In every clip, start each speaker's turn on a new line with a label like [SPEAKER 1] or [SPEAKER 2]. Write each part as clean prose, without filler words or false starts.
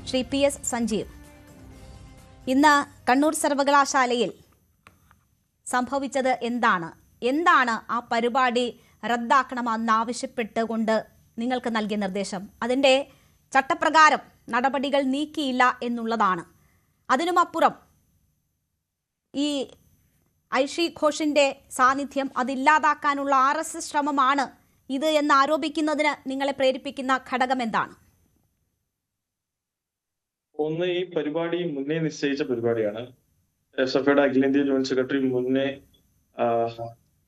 [SPEAKER 1] Shri PS Sanjeev, ഇന്ന് കണ്ണൂർ സർവകലാശാലയിൽ സംഭവിച്ചത് എന്താണ് ആ പരിപാടി റദ്ദാക്കണമെന്നാവശ്യപ്പെട്ടുകൊണ്ട് നിങ്ങൾക്ക് നൽകിയ നിർദ്ദേശം? അതിൻ്റെ ചട്ടപ്രകാരം നടപടികൾ നീക്കിയില്ല എന്നുള്ളതാണ്. അതിനുമപ്പുറം ഈ ഐഷി ഘോഷിന്റെ സാന്നിധ്യം അതില്ലാതാക്കാനുള്ള RSS ശ്രമമാണ് ഇത് എന്ന് ആരോപിക്കുന്നതിന് നിങ്ങളെ പ്രേരിപ്പിക്കുന്ന ഘടകം എന്താണ്?
[SPEAKER 2] ഒന്ന്, ഈ പരിപാടി മുന്നേ നിശ്ചയിച്ച പരിപാടിയാണ്. SFIയുടെ അഖിലേന്ത്യാ ജോയിന്റ് സെക്രട്ടറി മുന്നേ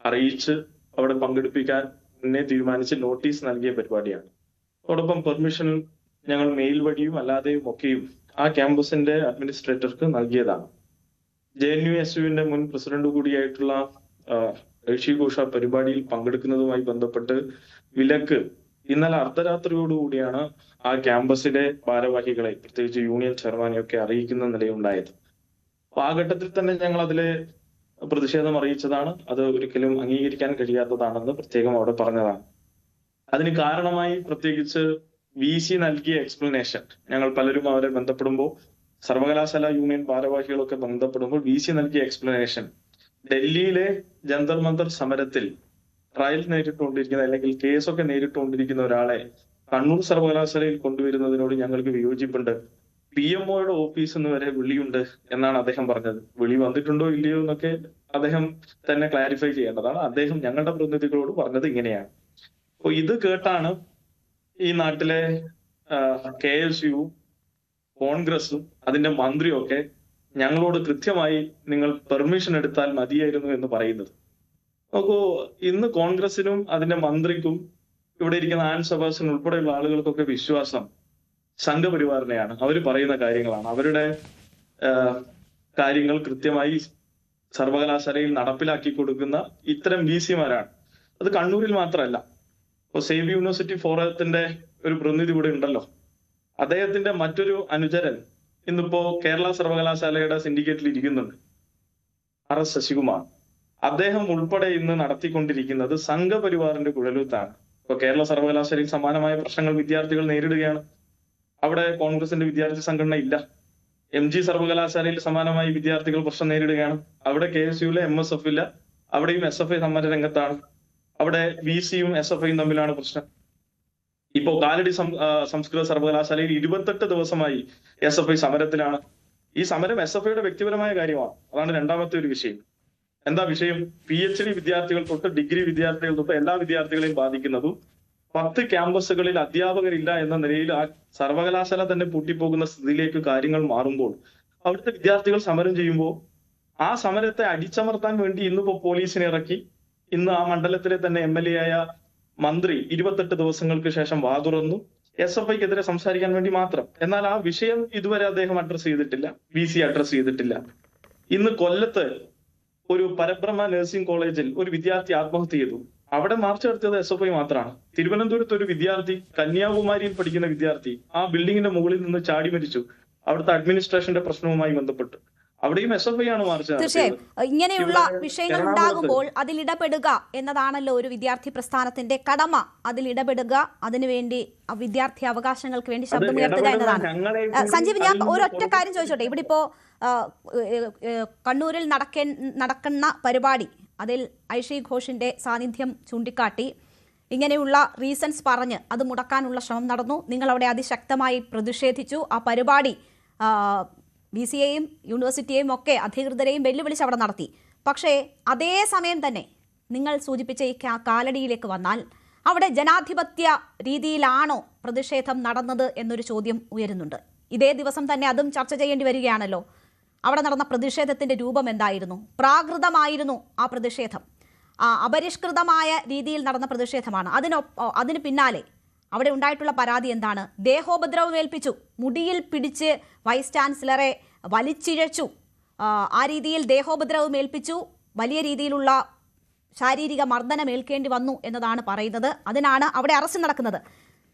[SPEAKER 2] അറിയിച്ച് അവിടെ പങ്കെടുപ്പിക്കാൻ മുന്നേ തീരുമാനിച്ച് നോട്ടീസ് നൽകിയ പരിപാടിയാണ്. അതോടൊപ്പം പെർമിഷൻ ഞങ്ങൾ മെയിൽ വഴിയും അല്ലാതെയും ഒക്കെയും ആ ക്യാമ്പസിന്റെ അഡ്മിനിസ്ട്രേറ്റർക്ക് നൽകിയതാണ്. JNUSUവിന്റെ മുൻ പ്രസിഡന്റ് കൂടിയായിട്ടുള്ള ഐഷി ഘോഷ് പരിപാടിയിൽ പങ്കെടുക്കുന്നതുമായി ബന്ധപ്പെട്ട് വിലക്ക് ഇന്നലെ അർദ്ധരാത്രിയോടുകൂടിയാണ് ആ ക്യാമ്പസിലെ ഭാരവാഹികളെ, പ്രത്യേകിച്ച് യൂണിയൻ ചെയർമാനെയൊക്കെ അറിയിക്കുന്ന നിലയുണ്ടായത്. അപ്പൊ ആ ഘട്ടത്തിൽ തന്നെ ഞങ്ങൾ അതിലെ പ്രതിഷേധം അറിയിച്ചതാണ്. അത് ഒരിക്കലും അംഗീകരിക്കാൻ കഴിയാത്തതാണെന്ന് പ്രത്യേകം അവിടെ പറഞ്ഞതാണ്. അതിന് കാരണമായി പ്രത്യേകിച്ച് VC നൽകിയ എക്സ്പ്ലനേഷൻ, ഞങ്ങൾ പലരും അവരെ ബന്ധപ്പെടുമ്പോൾ, സർവകലാശാല യൂണിയൻ ഭാരവാഹികളൊക്കെ ബന്ധപ്പെടുമ്പോൾ VC നൽകിയ എക്സ്പ്ലനേഷൻ, ഡൽഹിയിലെ ജന്തർ മന്തർ സമരത്തിൽ ട്രയൽ നേരിട്ടുകൊണ്ടിരിക്കുന്ന അല്ലെങ്കിൽ കേസൊക്കെ നേരിട്ടുകൊണ്ടിരിക്കുന്ന ഒരാളെ കണ്ണൂർ സർവകലാശാലയിൽ കൊണ്ടുവരുന്നതിനോട് ഞങ്ങൾക്ക് വിയോജിപ്പുണ്ട്. PMOയുടെ ഓഫീസ് എന്ന് വരെ വിളിയുണ്ട് എന്നാണ് അദ്ദേഹം പറഞ്ഞത്. വിളി വന്നിട്ടുണ്ടോ ഇല്ലയോ എന്നൊക്കെ അദ്ദേഹം തന്നെ ക്ലാരിഫൈ ചെയ്യേണ്ടതാണ്. അദ്ദേഹം ഞങ്ങളുടെ പ്രതിനിധികളോട് പറഞ്ഞത് ഇങ്ങനെയാണ്. അപ്പൊ ഇത് കേട്ടാണ് ഈ നാട്ടിലെ KSU, കോൺഗ്രസും അതിന്റെ മന്ത്രിയും ഒക്കെ ഞങ്ങളോട് കൃത്യമായി നിങ്ങൾ പെർമിഷൻ എടുത്താൽ മതിയായിരുന്നു എന്ന് പറയുന്നത്. നോക്കൂ, ഇന്ന് കോൺഗ്രസിനും അതിന്റെ മന്ത്രിക്കും ഇവിടെ ഇരിക്കുന്ന ആൻ സബാസിന് ഉൾപ്പെടെയുള്ള ആളുകൾക്കൊക്കെ വിശ്വാസം സംഘപരിവാറിനെയാണ്. അവർ പറയുന്ന കാര്യങ്ങളാണ്. അവരുടെ കാര്യങ്ങൾ കൃത്യമായി സർവകലാശാലയിൽ നടപ്പിലാക്കി കൊടുക്കുന്ന ഇത്തരം VCമാരാണ്. അത് കണ്ണൂരിൽ മാത്രമല്ല. ഇപ്പൊ സേവ് യൂണിവേഴ്സിറ്റി ഫോറത്തിന്റെ ഒരു പ്രതിനിധി ഇവിടെ ഉണ്ടല്ലോ. അദ്ദേഹത്തിന്റെ മറ്റൊരു അനുചരൻ ഇന്നിപ്പോ കേരള സർവകലാശാലയുടെ സിൻഡിക്കേറ്റിൽ ഇരിക്കുന്നുണ്ട്, RS ശശികുമാർ. അദ്ദേഹം ഉൾപ്പെടെ ഇന്ന് നടത്തിക്കൊണ്ടിരിക്കുന്നത് സംഘപരിവാറിന്റെ കുഴലൂത്താണ്. ഇപ്പൊ കേരള സർവകലാശാലയിൽ സമാനമായ പ്രശ്നങ്ങൾ വിദ്യാർത്ഥികൾ നേരിടുകയാണ്. അവിടെ കോൺഗ്രസിന്റെ വിദ്യാർത്ഥി സംഘടന ഇല്ല. MG സർവകലാശാലയിൽ സമാനമായി വിദ്യാർത്ഥികൾ പ്രശ്നം നേരിടുകയാണ്. അവിടെ KSUവിലെ MSF ഇല്ല. അവിടെയും SFI സമര രംഗത്താണ്. അവിടെ VCയും SFIയും തമ്മിലാണ് പ്രശ്നം. ഇപ്പോ കാലടി സംസ്കൃത സർവകലാശാലയിൽ 28 ദിവസമായി SFI സമരത്തിലാണ്. ഈ സമരം SFIയുടെ വ്യക്തിപരമായ കാര്യമാണ്. അതാണ് രണ്ടാമത്തെ ഒരു വിഷയം. എന്താ വിഷയം? PhD വിദ്യാർത്ഥികൾ തൊട്ട് ഡിഗ്രി വിദ്യാർത്ഥികൾ തൊട്ട് എല്ലാ വിദ്യാർത്ഥികളെയും ബാധിക്കുന്നതും 10 ക്യാമ്പസുകളിൽ അധ്യാപകരില്ല എന്ന നിലയിൽ ആ സർവകലാശാല തന്നെ പൂട്ടിപ്പോകുന്ന സ്ഥിതിയിലേക്ക് കാര്യങ്ങൾ മാറുമ്പോൾ അവിടുത്തെ വിദ്യാർത്ഥികൾ സമരം ചെയ്യുമ്പോൾ ആ സമരത്തെ അടിച്ചമർത്താൻ വേണ്ടി ഇന്നിപ്പോ പോലീസിനെ ഇറക്കി. ഇന്ന് ആ മണ്ഡലത്തിലെ തന്നെ MLA ആയ മന്ത്രി 28 ദിവസങ്ങൾക്ക് ശേഷം വാതുറന്നു SFIക്കെതിരെ സംസാരിക്കാൻ വേണ്ടി മാത്രം. എന്നാൽ ആ വിഷയം ഇതുവരെ അദ്ദേഹം അഡ്രസ് ചെയ്തിട്ടില്ല, VC അഡ്രസ് ചെയ്തിട്ടില്ല. ഇന്ന് കൊല്ലത്ത് ഒരു പരബ്രഹ്മ നഴ്സിംഗ് കോളേജിൽ ഒരു വിദ്യാർത്ഥി ആത്മഹത്യ ചെയ്തു. അവിടെ മാർച്ച് നടത്തിയത് SFI മാത്രമാണ്. തിരുവനന്തപുരത്ത് ഒരു വിദ്യാർത്ഥി, കന്യാകുമാരിയിൽ പഠിക്കുന്ന വിദ്യാർത്ഥി, ആ ബിൽഡിങ്ങിന്റെ മുകളിൽ നിന്ന് ചാടി മരിച്ചു. അവിടുത്തെ അഡ്മിനിസ്ട്രേഷന്റെ പ്രശ്നവുമായി ബന്ധപ്പെട്ട് അവിടെയും SFI ആണ് മാർച്ച് നടത്തിയത്.
[SPEAKER 1] തീർച്ചയായും ഇങ്ങനെയുള്ള വിഷയങ്ങൾ ഉണ്ടാകുമ്പോൾ അതിലിടപെടുക എന്നതാണല്ലോ ഒരു വിദ്യാർത്ഥി പ്രസ്ഥാനത്തിന്റെ കടമ. അതിലിടപെടുക, അതിനുവേണ്ടി വിദ്യാർത്ഥി അവകാശങ്ങൾക്ക് വേണ്ടി ശബ്ദമുയർത്തുക എന്നതാണ്. സഞ്ജീവ്, ഞാൻ ഒരൊറ്റ കാര്യം ചോദിച്ചോട്ടെ. ഇവിടെ ഇപ്പോ കണ്ണൂരിൽ നടക്കുന്ന പരിപാടി, അതിൽ ഐഷി ഘോഷിന്റെ സാന്നിധ്യം ചൂണ്ടിക്കാട്ടി ഇങ്ങനെയുള്ള റീസൺസ് പറഞ്ഞ് അത് മുടക്കാനുള്ള ശ്രമം നടന്നു. നിങ്ങൾ അവിടെ അതിശക്തമായി പ്രതിഷേധിച്ചു. ആ പരിപാടി VCയെയും യൂണിവേഴ്സിറ്റിയെയും ഒക്കെ അധികൃതരെയും വെല്ലുവിളിച്ച് അവിടെ നടത്തി. പക്ഷേ അതേ സമയം തന്നെ നിങ്ങൾ സൂചിപ്പിച്ച ഈ കാലടിയിലേക്ക് വന്നാൽ അവിടെ ജനാധിപത്യ രീതിയിലാണോ പ്രതിഷേധം നടന്നത് എന്നൊരു ചോദ്യം ഉയരുന്നുണ്ട്. ഇതേ ദിവസം തന്നെ അതും ചർച്ച ചെയ്യേണ്ടി വരികയാണല്ലോ. അവിടെ നടന്ന പ്രതിഷേധത്തിന്റെ രൂപം എന്തായിരുന്നു? പ്രാകൃതമായിരുന്നു ആ പ്രതിഷേധം, അപരിഷ്കൃതമായ രീതിയിൽ നടന്ന പ്രതിഷേധമാണ്. അതിന് പിന്നാലെ അവിടെ ഉണ്ടായിട്ടുള്ള പരാതി എന്താണ്? ദേഹോപദ്രവം ഏൽപ്പിച്ചു, മുടിയിൽ പിടിച്ച് വൈസ് ചാൻസലറെ വലിച്ചിഴച്ചു, ആ രീതിയിൽ ദേഹോപദ്രവം ഏൽപ്പിച്ചു, വലിയ രീതിയിലുള്ള ശാരീരിക മർദ്ദനം ഏൽക്കേണ്ടി വന്നു എന്നതാണ് പറയുന്നത്. അതിനാണ് അവിടെ അറസ്റ്റ് നടക്കുന്നത്.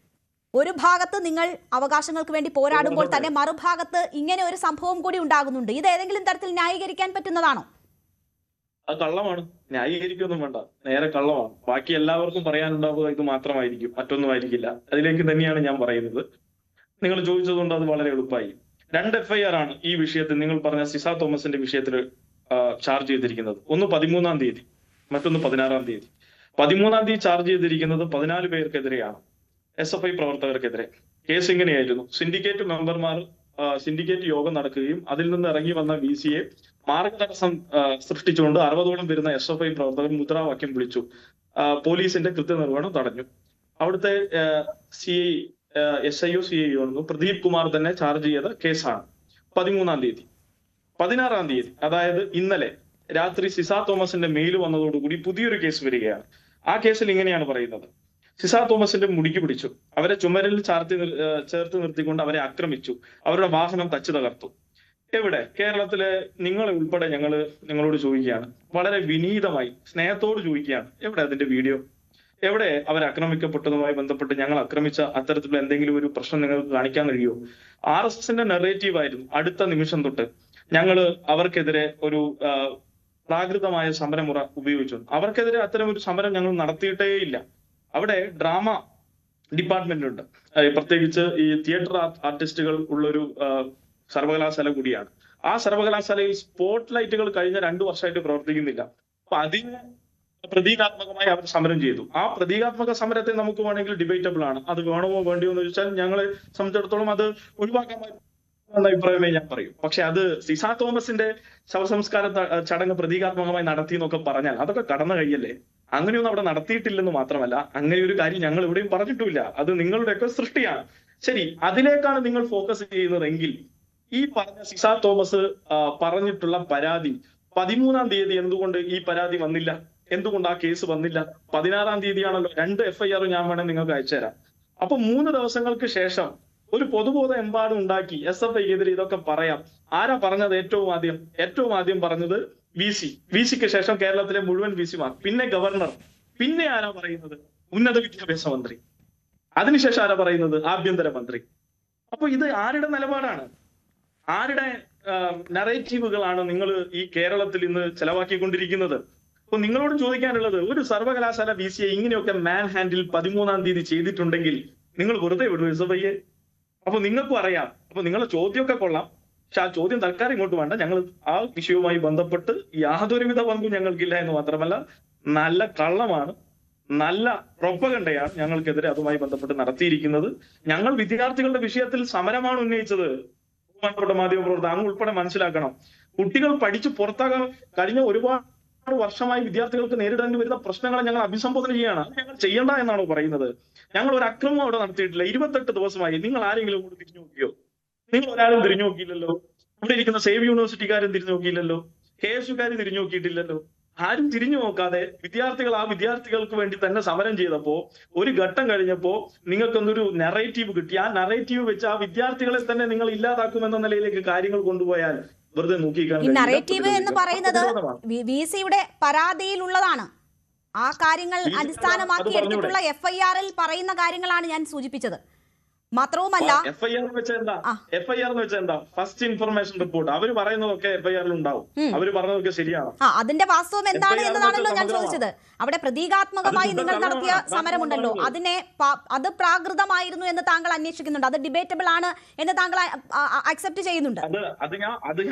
[SPEAKER 1] ഒരു ഭാഗത്ത് നിങ്ങൾ അവകാശങ്ങൾക്ക് വേണ്ടി പോരാടുമ്പോൾ തന്നെ മറുഭാഗത്ത് ഇങ്ങനെ ഒരു സംഭവം കൂടി ഉണ്ടാകുന്നുണ്ട്. ഇത് ഏതെങ്കിലും തരത്തിൽ ന്യായീകരിക്കാൻ പറ്റുന്നതാണോ?
[SPEAKER 2] അത് കള്ളമാണ്. ന്യായീകരിക്കൊന്നും വേണ്ട, നേരെ കള്ളമാണ്. ബാക്കി എല്ലാവർക്കും പറയാനുണ്ടാവുക ഇത് മാത്രമായിരിക്കും, മറ്റൊന്നും ആയിരിക്കില്ല. അതിലേക്ക് തന്നെയാണ് ഞാൻ പറയുന്നത്. നിങ്ങൾ ചോദിച്ചതുകൊണ്ട് അത് വളരെ എളുപ്പമായി. 2 FIR ആണ് ഈ വിഷയത്തിൽ നിങ്ങൾ പറഞ്ഞ സിസ തോമസിന്റെ വിഷയത്തിൽ ചാർജ് ചെയ്തിരിക്കുന്നത്. ഒന്ന് 13-ാം തീയതി, മറ്റൊന്ന് 16-ാം തീയതി. 13-ാം തീയതി ചാർജ് ചെയ്തിരിക്കുന്നത് 14 പേർക്കെതിരെയാണ്, SFI പ്രവർത്തകർക്കെതിരെ. കേസ് ഇങ്ങനെയായിരുന്നു: സിൻഡിക്കേറ്റ് മെമ്പർമാർ സിൻഡിക്കേറ്റ് യോഗം നടക്കുകയും അതിൽ നിന്ന് ഇറങ്ങി വന്ന VC-യെ മാർഗതടസ്സം സൃഷ്ടിച്ചുകൊണ്ട് 60ഓളം വരുന്ന SFI പ്രവർത്തകർ മുദ്രാവാക്യം വിളിച്ചു. പോലീസിന്റെ കൃത്യനിർവഹണം തടഞ്ഞു. അവിടുത്തെ SIO CIO പ്രദീപ് കുമാർ തന്നെ ചാർജ് ചെയ്ത കേസാണ്. 13-ാം തീയതി. 16-ാം തീയതി, അതായത് ഇന്നലെ രാത്രി സിസ തോമസിന്റെ മെയിൽ വന്നതോടുകൂടി പുതിയൊരു കേസ് വരികയാണ്. ആ കേസിൽ ഇങ്ങനെയാണ് പറയുന്നത്: സിസ തോമസിന്റെ മുടിക്ക് പിടിച്ചു, അവരെ ചുമരിൽ ചേർത്ത് നിർത്തിക്കൊണ്ട് അവരെ ആക്രമിച്ചു, അവരുടെ വാഹനം തച്ചു തകർത്തു. എവിടെ? കേരളത്തിലെ നിങ്ങളെ ഉൾപ്പെടെ നിങ്ങളോട് ചോദിക്കുകയാണ്, വളരെ വിനീതമായി സ്നേഹത്തോട് ചോദിക്കുകയാണ്, എവിടെ അതിന്റെ വീഡിയോ? എവിടെ അവർ ആക്രമിക്കപ്പെട്ടതുമായി ബന്ധപ്പെട്ട് ഞങ്ങൾ ആക്രമിച്ച അത്തരത്തിലുള്ള എന്തെങ്കിലും ഒരു പ്രശ്നം നിങ്ങൾക്ക് കാണിക്കാൻ കഴിയുമോ? RSSന്റെ നെറേറ്റീവ് ആയിരുന്നു അടുത്ത നിമിഷം തൊട്ട് ഞങ്ങൾ അവർക്കെതിരെ ഒരു പ്രാകൃതമായ സമരമുറ ഉപയോഗിച്ചു. അവർക്കെതിരെ അത്തരം ഒരു സമരം ഞങ്ങൾ നടത്തിയിട്ടേ ഇല്ല. അവിടെ ഡ്രാമ ഡിപ്പാർട്ട്മെന്റ് ഉണ്ട്, പ്രത്യേകിച്ച് ഈ തിയേറ്റർ ആർട്ടിസ്റ്റുകൾ ഉള്ളൊരു സർവകലാശാല കൂടിയാണ്. ആ സർവകലാശാലയിൽ സ്പോട്ട് ലൈറ്റുകൾ കഴിഞ്ഞ 2 വർഷമായിട്ട് പ്രവർത്തിക്കുന്നില്ല. അപ്പൊ അതിന് പ്രതീകാത്മകമായി അവർ സമരം ചെയ്തു. ആ പ്രതീകാത്മക സമരത്തെ നമുക്ക് വേണമെങ്കിൽ ഡിബേറ്റബിൾ ആണ്. അത് വേണമോ വേണ്ടിയോ എന്ന് ചോദിച്ചാൽ ഞങ്ങളെ സംബന്ധിച്ചിടത്തോളം അത് ഒഴിവാക്കാൻ എന്ന അഭിപ്രായമേ ഞാൻ പറയും. പക്ഷെ അത് സിസ തോമസിന്റെ ശവസംസ്കാര ചടങ്ങ് പ്രതീകാത്മകമായി നടത്തി എന്നൊക്കെ പറഞ്ഞാൽ അതൊക്കെ കടന്നു കൈയല്ലേ. അങ്ങനെയൊന്നും അവിടെ നടത്തിയിട്ടില്ലെന്ന് മാത്രമല്ല, അങ്ങനെ ഒരു കാര്യം ഞങ്ങൾ എവിടെയും പറഞ്ഞിട്ടില്ല. അത് നിങ്ങളുടെയൊക്കെ സൃഷ്ടിയാണ്. ശരി, അതിലേക്കാണ് നിങ്ങൾ ഫോക്കസ് ചെയ്യുന്നതെങ്കിൽ ഈ പറഞ്ഞ സിസ തോമസ് പറഞ്ഞിട്ടുള്ള പരാതി 13-ാം തീയതി എന്തുകൊണ്ട് ഈ പരാതി വന്നില്ല? എന്തുകൊണ്ട് ആ കേസ് വന്നില്ല? 16-ാം തീയതിയാണല്ലോ. 2 FIR ഞാൻ വേണമെങ്കിൽ നിങ്ങൾക്ക് അയച്ചുതരാം. അപ്പൊ 3 ദിവസങ്ങൾക്ക് ശേഷം ഒരു പൊതുബോധ എമ്പാടും ഉണ്ടാക്കി SFIക്കെതിരെ ഇതൊക്കെ പറയാം. ആരാ പറഞ്ഞത്? ഏറ്റവും ആദ്യം പറഞ്ഞത് VC-ക്ക് ശേഷം കേരളത്തിലെ മുഴുവൻ VC-മാർ, പിന്നെ ഗവർണർ, പിന്നെ ആരാ പറയുന്നത്? ഉന്നത വിദ്യാഭ്യാസ മന്ത്രി. അതിനുശേഷം ആരാ പറയുന്നത്? ആഭ്യന്തര മന്ത്രി. അപ്പൊ ഇത് ആരുടെ നിലപാടാണ്? ആരുടെ നറേറ്റീവുകളാണ് നിങ്ങൾ ഈ കേരളത്തിൽ ഇന്ന് ചെലവാക്കിക്കൊണ്ടിരിക്കുന്നത്? അപ്പൊ നിങ്ങളോട് ചോദിക്കാനുള്ളത്, ഒരു സർവകലാശാല VC-യെ ഇങ്ങനെയൊക്കെ മാൻ ഹാൻഡിൽ 13-ാം തീയതി ചെയ്തിട്ടുണ്ടെങ്കിൽ നിങ്ങൾ വെറുതെ വിടും SFIയെ? അപ്പൊ നിങ്ങൾക്കും അറിയാം. അപ്പൊ നിങ്ങളുടെ ചോദ്യമൊക്കെ കൊള്ളാം, പക്ഷെ ആ ചോദ്യം തൽക്കാലം ഇങ്ങോട്ട് വേണ്ട. ഞങ്ങൾ ആ വിഷയവുമായി ബന്ധപ്പെട്ട് യാതൊരുവിധ പങ്കും ഞങ്ങൾക്കില്ല എന്ന് മാത്രമല്ല, നല്ല കള്ളമാണ്, നല്ല പ്രൊപ്പഗണ്ടയാണ് ഞങ്ങൾക്കെതിരെ അതുമായി ബന്ധപ്പെട്ട് നടത്തിയിരിക്കുന്നത്. ഞങ്ങൾ വിദ്യാർത്ഥികളുടെ വിഷയത്തിൽ സമരമാണ് ഉന്നയിച്ചത്. ബഹുമാനപ്പെട്ട മാധ്യമപ്രവർത്തകർ അങ്ങ് ഉൾപ്പെടെ മനസ്സിലാക്കണം. കുട്ടികൾ പഠിച്ചു പുറത്താകാൻ കഴിഞ്ഞ ഒരുപാട് വർഷമായി വിദ്യാർത്ഥികൾക്ക് നേരിടേണ്ടി വരുന്ന പ്രശ്നങ്ങളെ ഞങ്ങൾ അഭിസംബോധന ചെയ്യാണ്. അത് ഞങ്ങൾ ചെയ്യണ്ട എന്നാണോ പറയുന്നത്? ഞങ്ങൾ ഒരു അക്രമം അവിടെ നടത്തിയിട്ടില്ല. 28 ദിവസമായി. നിങ്ങൾ ആരെങ്കിലും കൂടി തിരിഞ്ഞു നോക്കിയോ? നിങ്ങൾ ഒരാളും തിരിഞ്ഞു നോക്കിയില്ലല്ലോ. ഇവിടെ ഇരിക്കുന്ന സേവ് യൂണിവേഴ്സിറ്റിക്കാരും തിരിഞ്ഞു നോക്കിയില്ലല്ലോ. KSUക്കാർ തിരിഞ്ഞു നോക്കിയിട്ടില്ലല്ലോ. ആരും തിരിഞ്ഞു നോക്കാതെ വിദ്യാർത്ഥികൾക്ക് വേണ്ടി തന്നെ സമരം ചെയ്തപ്പോ ഒരു ഘട്ടം കഴിഞ്ഞപ്പോ നിങ്ങൾക്കൊന്നൊരു നെറേറ്റീവ് കിട്ടി. ആ നെറേറ്റീവ് വെച്ച് ആ വിദ്യാർത്ഥികളെ തന്നെ നിങ്ങൾ ഇല്ലാതാക്കുമെന്ന നിലയിലേക്ക് കാര്യങ്ങൾ കൊണ്ടുപോയാൽ വെറുതെ നോക്കിക്കാൻ
[SPEAKER 1] ഈ നറേറ്റീവ് എന്ന് പറയുന്നത് VC-യുടെ പരാതിയിലുള്ളതാണ്. ആ കാര്യങ്ങൾ അടിസ്ഥാനമാക്കി എടുത്തിട്ടുള്ള FIR-ൽ പറയുന്ന കാര്യങ്ങളാണ് ഞാൻ സൂചിപ്പിച്ചത്. മാത്രവുമല്ല,
[SPEAKER 2] FIR എന്ന് വെച്ചാൽ എന്താ? First information report. അവർ പറയുന്നതൊക്കെ FIR-ൽ ഉണ്ടാവും. അവർ പറഞ്ഞതൊക്കെ ശരിയാണ്.
[SPEAKER 1] അതിന്റെ വാസ്തവം എന്താണ് എന്നതാണല്ലോ ഞാൻ ചോദിച്ചത്. അവിടെ പ്രതീകാത്മകമായി നിങ്ങൾ നടത്തിയ സമരമുണ്ടല്ലോ, അത് പ്രാകൃതമായിരുന്നു എന്ന് താങ്കൾ അന്വേഷിക്കുന്നുണ്ട്. അത് ഡിബേറ്റബിൾ ആണ് എന്ന് താങ്കൾ അക്സെപ്റ്റ് ചെയ്യുന്നുണ്ട്.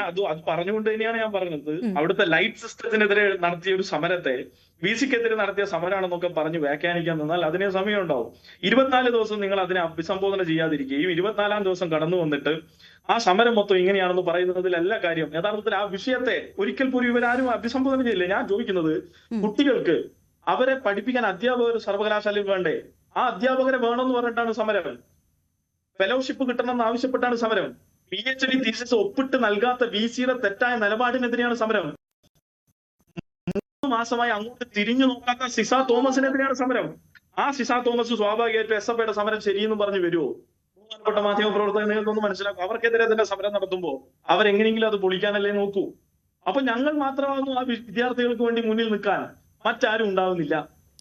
[SPEAKER 2] അത് പറഞ്ഞുകൊണ്ട് തന്നെയാണ് ഞാൻ പറഞ്ഞത്. അവിടുത്തെ ലൈറ്റ് സിസ്റ്റത്തിനെതിരെ നടത്തിയ ഒരു സമരത്തെ VC-ക്കെതിരെ നടത്തിയ സമരമാണെന്നൊക്കെ പറഞ്ഞ് വ്യാഖ്യാനിക്കാൻ നിന്നാൽ അതിനെ സമയം ഉണ്ടാവും. 24 ദിവസം നിങ്ങൾ അതിനെ അഭിസംബോധന ചെയ്യാതിരിക്കുകയും 24-ാം ദിവസം കടന്നു വന്നിട്ട് ആ സമരം മൊത്തം ഇങ്ങനെയാണെന്ന് പറയുന്നതിലല്ല കാര്യം. യഥാർത്ഥത്തിൽ ആ വിഷയത്തെ ഒരിക്കൽ പോലും ഇവരാരും അഭിസംബോധന ചെയ്യില്ല. ഞാൻ ചോദിക്കുന്നത്, കുട്ടികൾക്ക് അവരെ പഠിപ്പിക്കാൻ അധ്യാപകർ സർവകലാശാലയിൽ വേണ്ടേ? ആ അധ്യാപകരെ വേണമെന്ന് പറഞ്ഞിട്ടാണ് സമരം. ഫെലോഷിപ്പ് കിട്ടണമെന്ന് ആവശ്യപ്പെട്ടാണ് സമരം. PhD തീസിസ് ഒപ്പിട്ട് നൽകാത്ത VC-യുടെ തെറ്റായ നിലപാടിനെതിരെയാണ് സമരം. 3 മാസമായി അങ്ങോട്ട് തിരിഞ്ഞു നോക്കാത്ത സിസ തോമസിനെതിരെയാണ് സമരം. ആ സിസ തോമസ് സ്വാഭാവികമായിട്ടും SFIയുടെ സമരം ശരിയെന്ന് പറഞ്ഞു വരുമോ? ബഹുമാനപ്പെട്ട മാധ്യമ പ്രവർത്തകർ നിങ്ങൾക്കൊന്ന് മനസ്സിലാക്കും. അവർക്കെതിരെ തന്നെ സമരം നടത്തുമ്പോൾ അവരെങ്ങനെയെങ്കിലും അത് പൊളിക്കാനല്ലേ നോക്കൂ. അപ്പൊ ഞങ്ങൾ മാത്രമാകുന്നു ആ വിദ്യാർത്ഥികൾക്ക് വേണ്ടി മുന്നിൽ നിൽക്കാൻ, മറ്റാരും ഉണ്ടാവുന്നില്ല.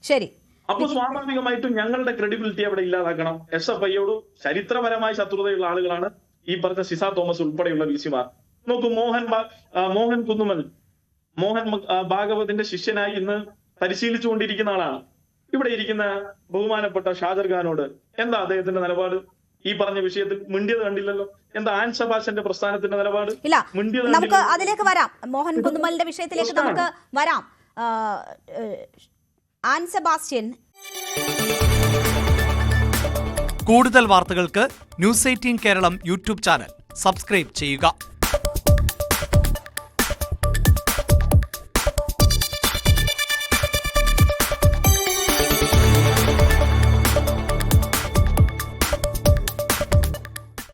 [SPEAKER 1] ശരി.
[SPEAKER 2] അപ്പൊ സ്വാഭാവികമായിട്ടും ഞങ്ങളുടെ ക്രെഡിബിലിറ്റി അവിടെ ഇല്ലാതാക്കണം. SFIയോട് ചരിത്രപരമായി ശത്രുതയുള്ള ആളുകളാണ് ഈ പറഞ്ഞ സിസ തോമസ് ഉൾപ്പെടെയുള്ള VC-മാർ. നോക്കൂ, മോഹൻ കുന്നുമൽ, മോഹൻ ഭാഗവതിന്റെ ശിഷ്യനായി ഇന്ന് പരിശീലിച്ചുകൊണ്ടിരിക്കുന്ന ആളാണ്. ഇവിടെ ഇരിക്കുന്ന ബഹുമാനപ്പെട്ട ഷാജർ ഖാനോട് എന്താ അദ്ദേഹത്തിന്റെ നിലപാട്? ഈ പറഞ്ഞ വിഷയത്തിൽ മിണ്ടിയത് കണ്ടില്ലല്ലോ. എന്താ ആൻ സെബാസ്റ്റ്യന്റെ പ്രസ്ഥാനത്തിന്റെ നിലപാട്?
[SPEAKER 1] ഇല്ല,
[SPEAKER 2] മിണ്ടിയത്
[SPEAKER 1] നമുക്ക്
[SPEAKER 2] കണ്ടില്ലല്ലോ.
[SPEAKER 1] അതിലേക്ക് വരാം. മോഹൻ കുന്നുമലിന്റെ വിഷയത്തിലേക്ക് നമുക്ക് വരാം. ആൻ സെബാസ്റ്റ്യൻ,
[SPEAKER 3] കൂടുതൽ വാർത്തകൾക്ക് news 18 Keralam YouTube channel subscribe ചെയ്യുക.